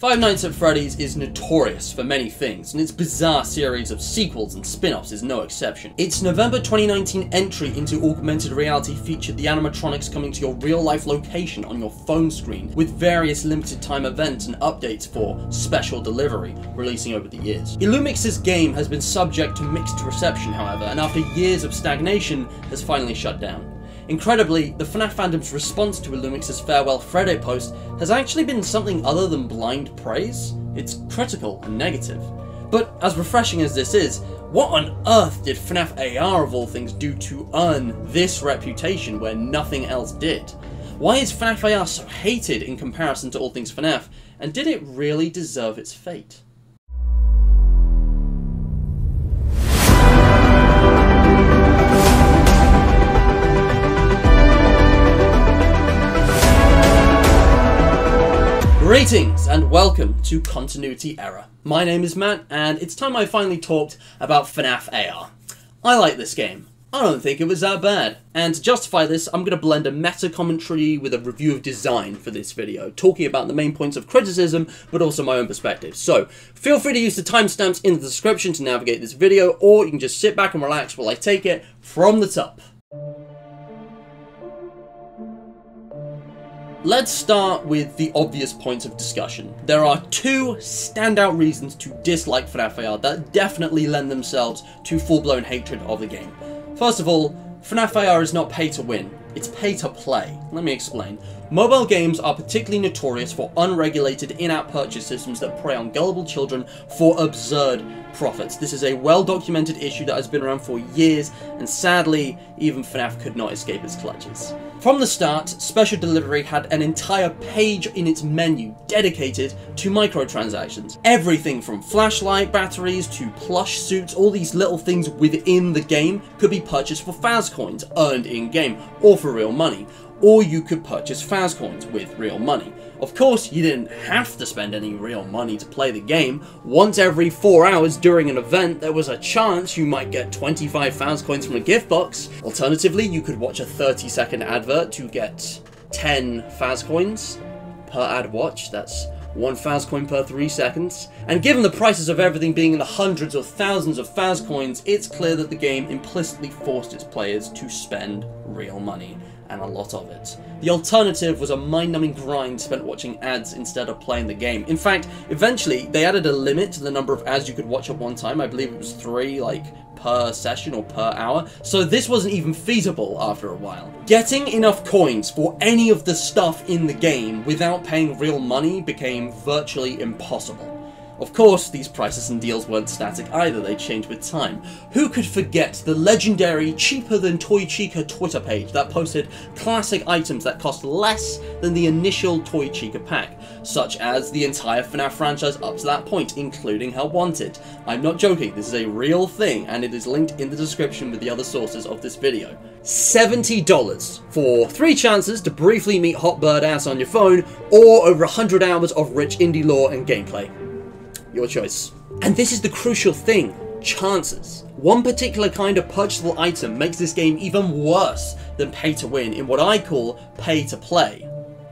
Five Nights at Freddy's is notorious for many things, and its bizarre series of sequels and spin-offs is no exception. Its November 2019 entry into augmented reality featured the animatronics coming to your real-life location on your phone screen, with various limited-time events and updates for special delivery releasing over the years. Illumix's game has been subject to mixed reception, however, and after years of stagnation, has finally shut down. Incredibly, the FNaF fandom's response to Illumix's farewell Reddit post has actually been something other than blind praise. It's critical and negative. But as refreshing as this is, what on earth did FNaF AR of all things do to earn this reputation where nothing else did? Why is FNaF AR so hated in comparison to all things FNaF, and did it really deserve its fate? Greetings and welcome to Continuity Error. My name is Matt, and it's time I finally talked about FNaF AR. I like this game. I don't think it was that bad. And to justify this, I'm going to blend a meta commentary with a review of design for this video, talking about the main points of criticism, but also my own perspective. So, feel free to use the timestamps in the description to navigate this video, or you can just sit back and relax while I take it from the top. Let's start with the obvious points of discussion. There are two standout reasons to dislike FNaF AR that definitely lend themselves to full-blown hatred of the game. First of all, FNaF AR is not pay to win, it's pay to play. Let me explain. Mobile games are particularly notorious for unregulated in-app purchase systems that prey on gullible children for absurd profits. This is a well-documented issue that has been around for years, and sadly, even FNaF could not escape its clutches. From the start, Special Delivery had an entire page in its menu dedicated to microtransactions. Everything from flashlight batteries to plush suits, all these little things within the game could be purchased for Faz coins earned in-game, or for real money. Or you could purchase Faz coins with real money. Of course, you didn't have to spend any real money to play the game. Once every 4 hours during an event, there was a chance you might get 25 Faz coins from a gift box. Alternatively, you could watch a 30-second advert to get 10 Faz coins per ad watch. That's 1 Faz coin per 3 seconds. And given the prices of everything being in the hundreds or thousands of Faz coins, it's clear that the game implicitly forced its players to spend real money. And a lot of it. The alternative was a mind-numbing grind spent watching ads instead of playing the game. In fact, eventually, they added a limit to the number of ads you could watch at one time. I believe it was 3, per session or per hour. So this wasn't even feasible after a while. Getting enough coins for any of the stuff in the game without paying real money became virtually impossible. Of course, these prices and deals weren't static either, they changed with time. Who could forget the legendary Cheaper Than Toy Chica Twitter page that posted classic items that cost less than the initial Toy Chica pack, such as the entire FNaF franchise up to that point, including Help Wanted. I'm not joking, this is a real thing, and it is linked in the description with the other sources of this video. $70 for 3 chances to briefly meet hot bird ass on your phone, or over 100 hours of rich indie lore and gameplay. Your choice. And this is the crucial thing, chances. One particular kind of purchasable item makes this game even worse than pay to win in what I call pay to play.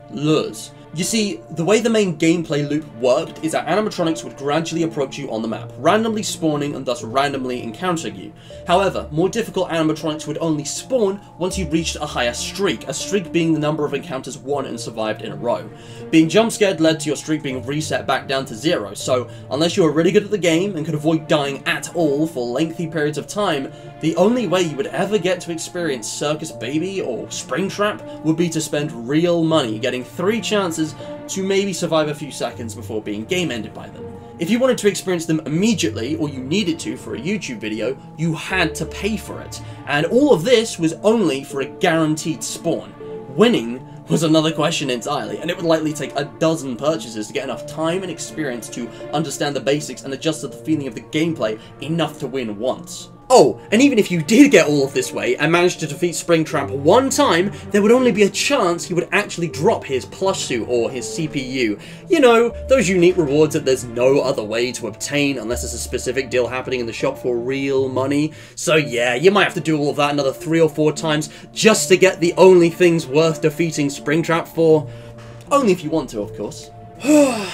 Lures. You see, the way the main gameplay loop worked is that animatronics would gradually approach you on the map, randomly spawning and thus randomly encountering you. However, more difficult animatronics would only spawn once you reached a higher streak, a streak being the number of encounters won and survived in a row. Being jump scared led to your streak being reset back down to 0, so unless you were really good at the game and could avoid dying at all for lengthy periods of time, the only way you would ever get to experience Circus Baby or Springtrap would be to spend real money, getting 3 chances to maybe survive a few seconds before being game ended by them. If you wanted to experience them immediately, or you needed to for a YouTube video, you had to pay for it. And all of this was only for a guaranteed spawn. Winning was another question entirely, and it would likely take a dozen purchases to get enough time and experience to understand the basics and adjust to the feeling of the gameplay enough to win once. Oh, and even if you did get all of this way and managed to defeat Springtrap one time, there would only be a chance he would actually drop his plush suit or his CPU. You know, those unique rewards that there's no other way to obtain unless there's a specific deal happening in the shop for real money. So yeah, you might have to do all of that another 3 or 4 times just to get the only things worth defeating Springtrap for. Only if you want to, of course.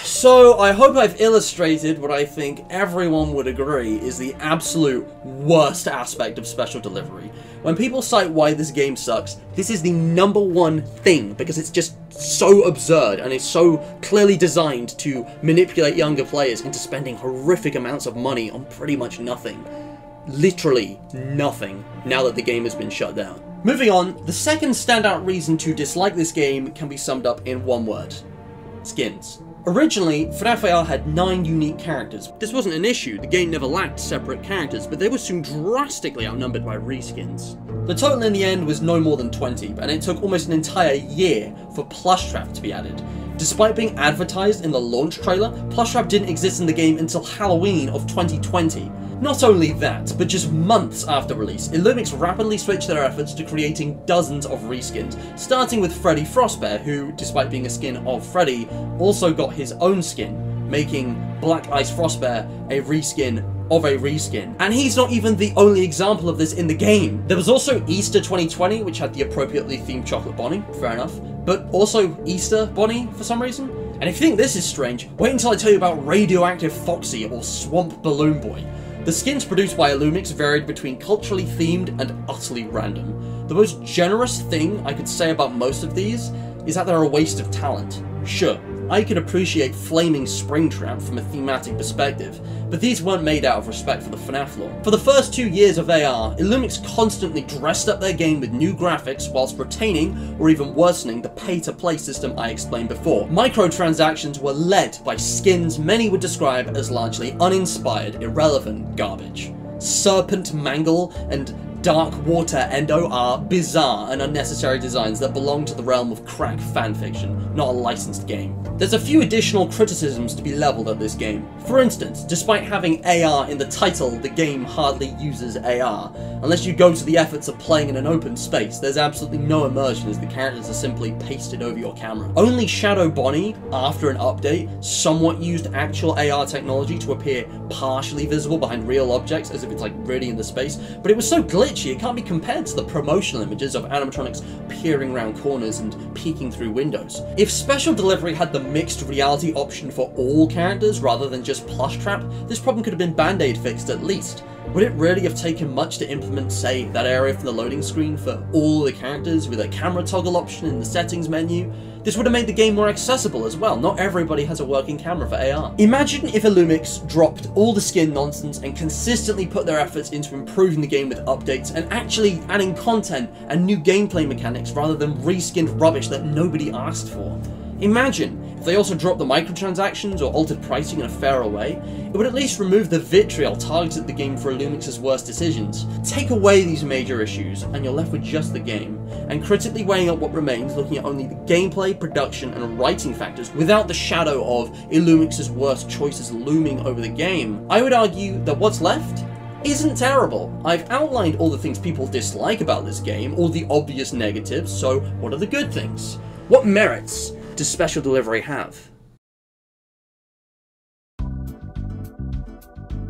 So, I hope I've illustrated what I think everyone would agree is the absolute worst aspect of special delivery. When people cite why this game sucks, this is the #1 thing, because it's just so absurd and it's so clearly designed to manipulate younger players into spending horrific amounts of money on pretty much nothing. Literally nothing, now that the game has been shut down. Moving on, the second standout reason to dislike this game can be summed up in one word: skins. Originally, FNaF AR had 9 unique characters. This wasn't an issue, the game never lacked separate characters, but they were soon drastically outnumbered by reskins. The total in the end was no more than 20, and it took almost an entire year for Plushtrap to be added. Despite being advertised in the launch trailer, Plushtrap didn't exist in the game until Halloween of 2020. Not only that, but just months after release, Illumix rapidly switched their efforts to creating dozens of reskins, starting with Freddy Frostbear, who, despite being a skin of Freddy, also got his own skin, making Black Ice Frostbear a reskin of a reskin. And he's not even the only example of this in the game. There was also Easter 2020, which had the appropriately themed chocolate Bonnie, fair enough, but also Easter Bonnie for some reason. And if you think this is strange, wait until I tell you about Radioactive Foxy or Swamp Balloon Boy. The skins produced by Illumix varied between culturally themed and utterly random. The most generous thing I could say about most of these is that they're a waste of talent. Sure, I could appreciate Flaming Springtrap from a thematic perspective, but these weren't made out of respect for the FNaF lore. For the first 2 years of AR, Illumix constantly dressed up their game with new graphics whilst retaining, or even worsening, the pay-to-play system I explained before. Microtransactions were led by skins many would describe as largely uninspired, irrelevant garbage. Serpent Mangle and Dark Water Endo are bizarre and unnecessary designs that belong to the realm of crack fanfiction, not a licensed game. There's a few additional criticisms to be leveled at this game. For instance, despite having AR in the title, the game hardly uses AR. Unless you go to the efforts of playing in an open space, there's absolutely no immersion as the characters are simply pasted over your camera. Only Shadow Bonnie, after an update, somewhat used actual AR technology to appear partially visible behind real objects, as if it's like really in the space, but it was so glitchy it can't be compared to the promotional images of animatronics peering around corners and peeking through windows. If Special Delivery had the mixed reality option for all characters rather than just Plushtrap, this problem could have been band-aid fixed at least. Would it really have taken much to implement, say, that area for the loading screen for all the characters with a camera toggle option in the settings menu? This would have made the game more accessible as well. Not everybody has a working camera for AR. Imagine if Illumix dropped all the skin nonsense and consistently put their efforts into improving the game with updates and actually adding content and new gameplay mechanics rather than reskinned rubbish that nobody asked for. Imagine if they also dropped the microtransactions or altered pricing in a fairer way. It would at least remove the vitriol targeted at the game for Illumix's worst decisions. Take away these major issues and you're left with just the game, and critically weighing up what remains, looking at only the gameplay, production and writing factors without the shadow of Illumix's worst choices looming over the game, I would argue that what's left isn't terrible. I've outlined all the things people dislike about this game, all the obvious negatives, so what are the good things? What merits does Special Delivery have?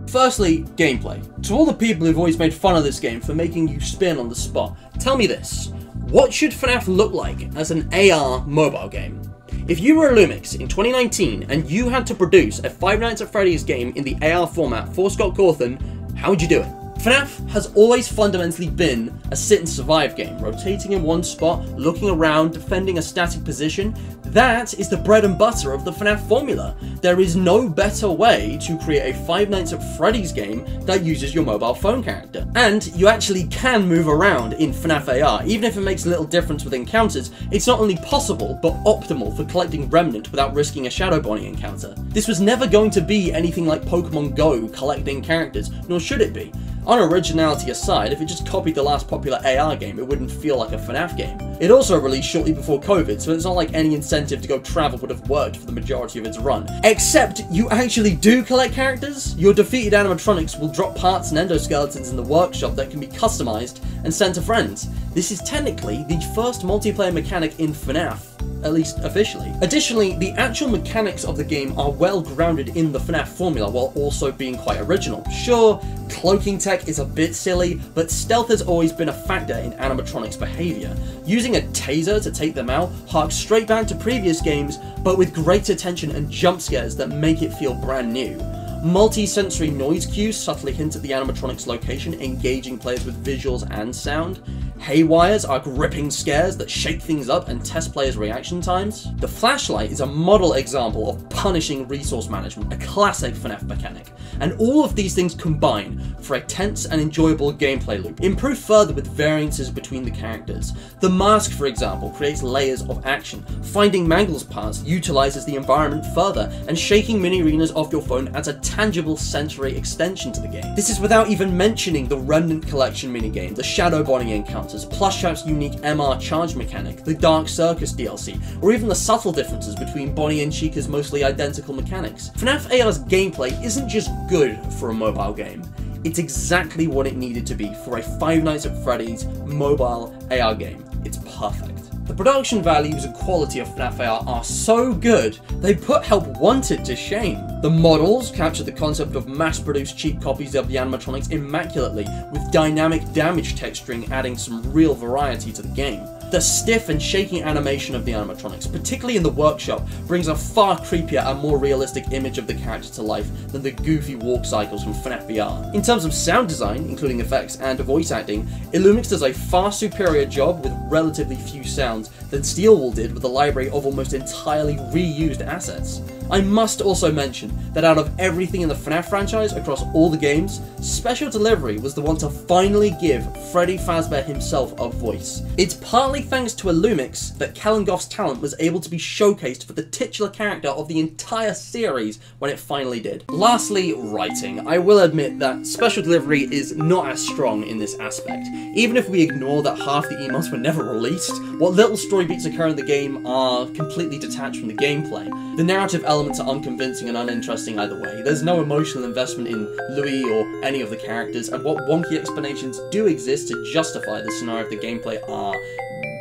Firstly, gameplay. To all the people who've always made fun of this game for making you spin on the spot, tell me this: what should FNaF look like as an AR mobile game? If you were Illumix in 2019 and you had to produce a Five Nights at Freddy's game in the AR format for Scott Cawthon, how would you do it? FNaF has always fundamentally been a sit and survive game, rotating in one spot, looking around, defending a static position. That is the bread and butter of the FNaF formula. There is no better way to create a Five Nights at Freddy's game that uses your mobile phone character. And you actually can move around in FNaF AR, even if it makes a little difference with encounters. It's not only possible, but optimal for collecting Remnant without risking a Shadow Bonnie encounter. This was never going to be anything like Pokemon Go collecting characters, nor should it be. Unoriginality aside, if it just copied the last popular AR game, it wouldn't feel like a FNaF game. It also released shortly before COVID, so it's not like any incentive to go travel would have worked for the majority of its run. Except you actually do collect characters. Your defeated animatronics will drop parts and endoskeletons in the workshop that can be customized and sent to friends. This is technically the first multiplayer mechanic in FNaF, at least officially. Additionally, the actual mechanics of the game are well grounded in the FNaF formula while also being quite original. Sure, cloaking tech is a bit silly, but stealth has always been a factor in animatronics behaviour. Using a taser to take them out harks straight back to previous games, but with greater tension and jump scares that make it feel brand new. Multi-sensory noise cues subtly hint at the animatronic's location, engaging players with visuals and sound. Haywires are gripping scares that shake things up and test players' reaction times. The flashlight is a model example of punishing resource management, a classic FNaF mechanic. And all of these things combine for a tense and enjoyable gameplay loop, improved further with variances between the characters. The mask, for example, creates layers of action. Finding Mangle's parts utilizes the environment further, and shaking mini-arenas off your phone adds a tangible sensory extension to the game. This is without even mentioning the Remnant Collection minigame, the Shadow Bonnie encounters, Plushtrap's unique MR charge mechanic, the Dark Circus DLC, or even the subtle differences between Bonnie and Chica's mostly identical mechanics. FNaF AR's gameplay isn't just good for a mobile game, it's exactly what it needed to be for a Five Nights at Freddy's mobile AR game. It's perfect. The production values and quality of FNaF AR are so good, they put Help Wanted to shame. The models capture the concept of mass-produced cheap copies of the animatronics immaculately, with dynamic damage texturing adding some real variety to the game. The stiff and shaking animation of the animatronics, particularly in the workshop, brings a far creepier and more realistic image of the character to life than the goofy walk cycles from FNaF VR. In terms of sound design, including effects and voice acting, Illumix does a far superior job with relatively few sounds than Steelwall did with a library of almost entirely reused assets. I must also mention that out of everything in the FNaF franchise across all the games, Special Delivery was the one to finally give Freddy Fazbear himself a voice. It's partly thanks to Illumix that Kalingoff's talent was able to be showcased for the titular character of the entire series when it finally did. Lastly, writing. I will admit that Special Delivery is not as strong in this aspect. Even if we ignore that half the emails were never released, what little story beats occur in the game are completely detached from the gameplay. The narrative elements are unconvincing and uninteresting either way. There's no emotional investment in Louis or any of the characters, and what wonky explanations do exist to justify the scenario of the gameplay are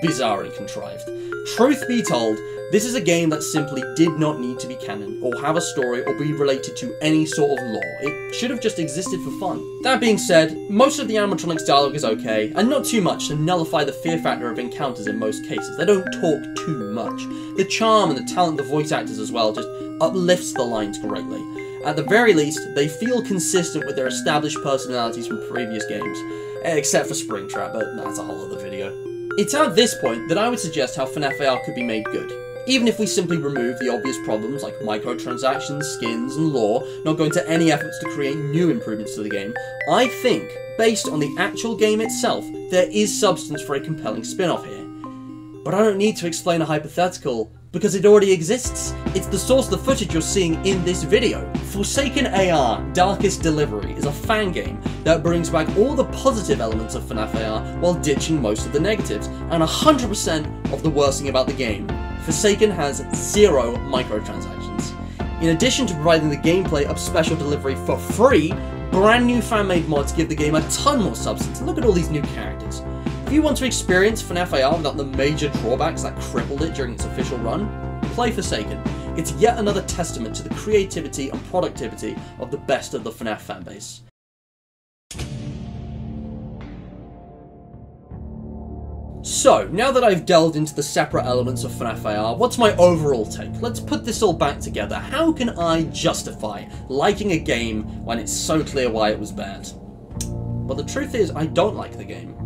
bizarrely contrived. Truth be told, this is a game that simply did not need to be canon, or have a story, or be related to any sort of lore. It should have just existed for fun. That being said, most of the animatronics dialogue is okay, and not too much to nullify the fear factor of encounters in most cases. They don't talk too much. The charm and the talent of the voice actors as well just uplifts the lines greatly. At the very least, they feel consistent with their established personalities from previous games, except for Springtrap, but that's a whole other video. It's at this point that I would suggest how FNaF AR could be made good. Even if we simply remove the obvious problems like microtransactions, skins, and lore, not going to any efforts to create new improvements to the game, I think, based on the actual game itself, there is substance for a compelling spin-off here. But I don't need to explain a hypothetical, because it already exists. It's the source of the footage you're seeing in this video. Forsaken AR Darkest Delivery is a fan game that brings back all the positive elements of FNaF AR while ditching most of the negatives, and 100% of the worst thing about the game. Forsaken has 0 microtransactions. In addition to providing the gameplay of Special Delivery for free, brand new fan-made mods give the game a ton more substance. Look at all these new characters. If you want to experience FNaF AR without the major drawbacks that crippled it during its official run, play Forsaken. It's yet another testament to the creativity and productivity of the best of the FNaF fanbase. So, now that I've delved into the separate elements of FNaF AR, what's my overall take? Let's put this all back together. How can I justify liking a game when it's so clear why it was bad? Well, the truth is, I don't like the game.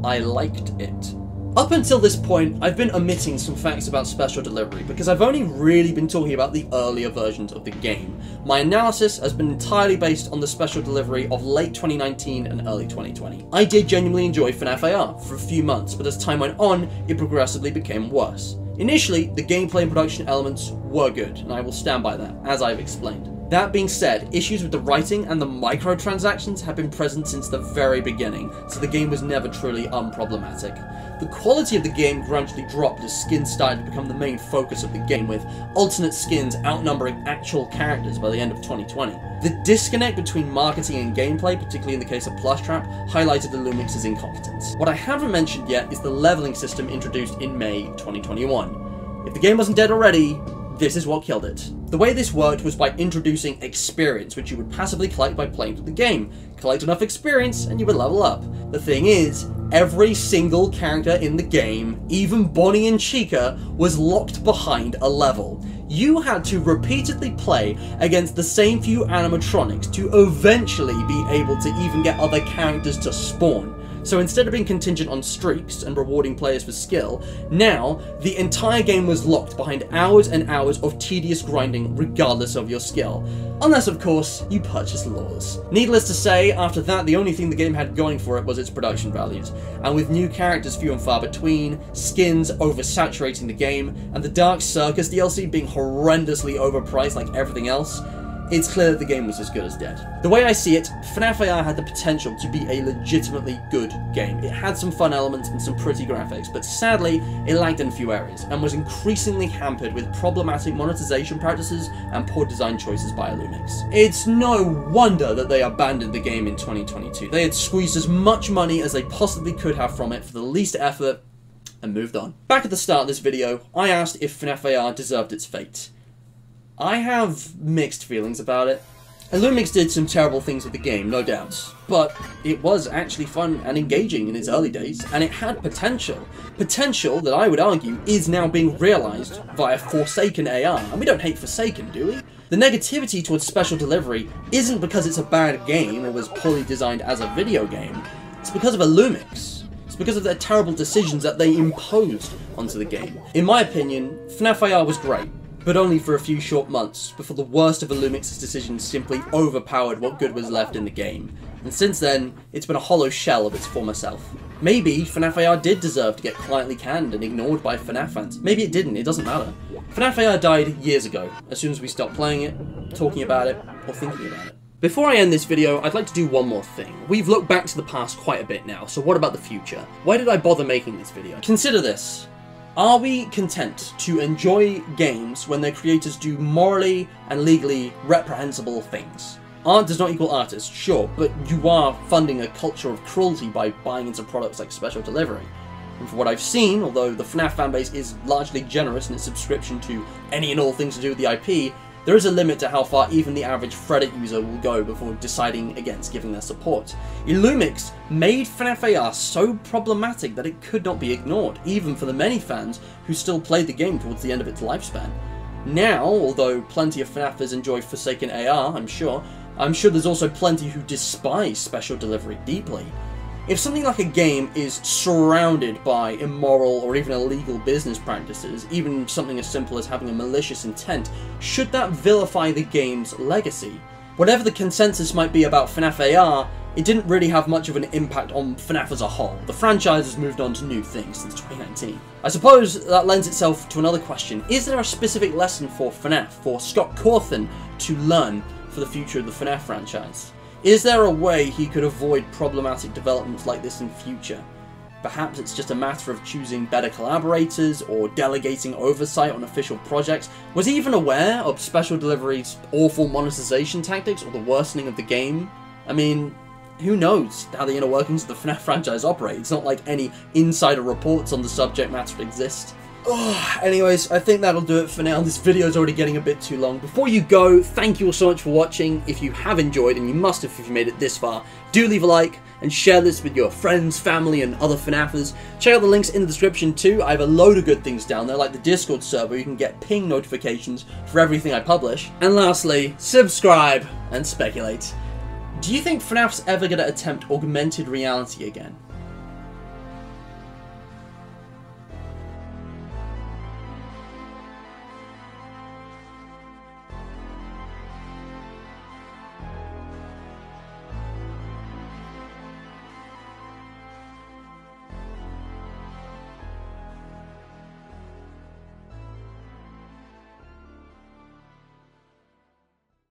I liked it. Up until this point, I've been omitting some facts about Special Delivery because I've only really been talking about the earlier versions of the game. My analysis has been entirely based on the Special Delivery of late 2019 and early 2020. I did genuinely enjoy FNaF AR for a few months, but as time went on, it progressively became worse. Initially, the gameplay and production elements were good, and I will stand by that, as I've explained. That being said, issues with the writing and the microtransactions have been present since the very beginning, so the game was never truly unproblematic. the quality of the game gradually dropped as skins started to become the main focus of the game, with alternate skins outnumbering actual characters by the end of 2020. The disconnect between marketing and gameplay, particularly in the case of Plushtrap, highlighted Illumix's incompetence. What I haven't mentioned yet is the leveling system introduced in May 2021. If the game wasn't dead already, this is what killed it. The way this worked was by introducing experience, which you would passively collect by playing through the game. Collect enough experience and you would level up. The thing is, every single character in the game, even Bonnie and Chica, was locked behind a level. You had to repeatedly play against the same few animatronics to eventually be able to even get other characters to spawn. So instead of being contingent on streaks and rewarding players for skill, now the entire game was locked behind hours and hours of tedious grinding regardless of your skill. Unless, of course, you purchase lures. Needless to say, after that, the only thing the game had going for it was its production values. And with new characters few and far between, skins oversaturating the game, and the Dark Circus DLC being horrendously overpriced like everything else, it's clear that the game was as good as dead. The way I see it, FNaF AR had the potential to be a legitimately good game. It had some fun elements and some pretty graphics, but sadly, it lacked in a few areas, and was increasingly hampered with problematic monetization practices and poor design choices by Illumix. It's no wonder that they abandoned the game in 2022. They had squeezed as much money as they possibly could have from it for the least effort, and moved on. Back at the start of this video, I asked if FNaF AR deserved its fate. I have mixed feelings about it. Illumix did some terrible things with the game, no doubt, but it was actually fun and engaging in its early days, and it had potential. Potential that I would argue is now being realised via Forsaken AR, and we don't hate Forsaken, do we? The negativity towards Special Delivery isn't because it's a bad game or was poorly designed as a video game, it's because of Illumix. It's because of their terrible decisions that they imposed onto the game. In my opinion, FNaF AR was great, but only for a few short months, before the worst of Illumix's decisions simply overpowered what good was left in the game. And since then, it's been a hollow shell of its former self. Maybe FNaF AR did deserve to get quietly canned and ignored by FNaF fans. Maybe it didn't, it doesn't matter. FNaF AR died years ago, as soon as we stopped playing it, talking about it, or thinking about it. Before I end this video, I'd like to do one more thing. We've looked back to the past quite a bit now, so what about the future? Why did I bother making this video? Consider this. Are we content to enjoy games when their creators do morally and legally reprehensible things? Art does not equal artist, sure, but you are funding a culture of cruelty by buying into products like Special Delivery. And from what I've seen, although the FNaF fanbase is largely generous in its subscription to any and all things to do with the IP, there is a limit to how far even the average Reddit user will go before deciding against giving their support. Illumix made FNaF AR so problematic that it could not be ignored, even for the many fans who still played the game towards the end of its lifespan. Now, although plenty of FNAFers enjoy Forsaken AR, I'm sure there's also plenty who despise Special Delivery deeply. If something like a game is surrounded by immoral or even illegal business practices, even something as simple as having a malicious intent, should that vilify the game's legacy? Whatever the consensus might be about FNaF AR, it didn't really have much of an impact on FNaF as a whole. The franchise has moved on to new things since 2019. I suppose that lends itself to another question. Is there a specific lesson for FNaF, for Scott Cawthon to learn for the future of the FNaF franchise? Is there a way he could avoid problematic developments like this in future? Perhaps it's just a matter of choosing better collaborators or delegating oversight on official projects. Was he even aware of Special Delivery's awful monetization tactics or the worsening of the game? I mean, who knows how the inner workings of the FNaF franchise operate? It's not like any insider reports on the subject matter exist. Anyways, I think that'll do it for now. This video is already getting a bit too long. Before you go, thank you all so much for watching. If you have enjoyed, and you must have if you made it this far, do leave a like and share this with your friends, family, and other FNAFers. Check out the links in the description too. I have a load of good things down there, like the Discord server where you can get ping notifications for everything I publish. And lastly, subscribe and speculate. Do you think FNAF's ever going to attempt augmented reality again?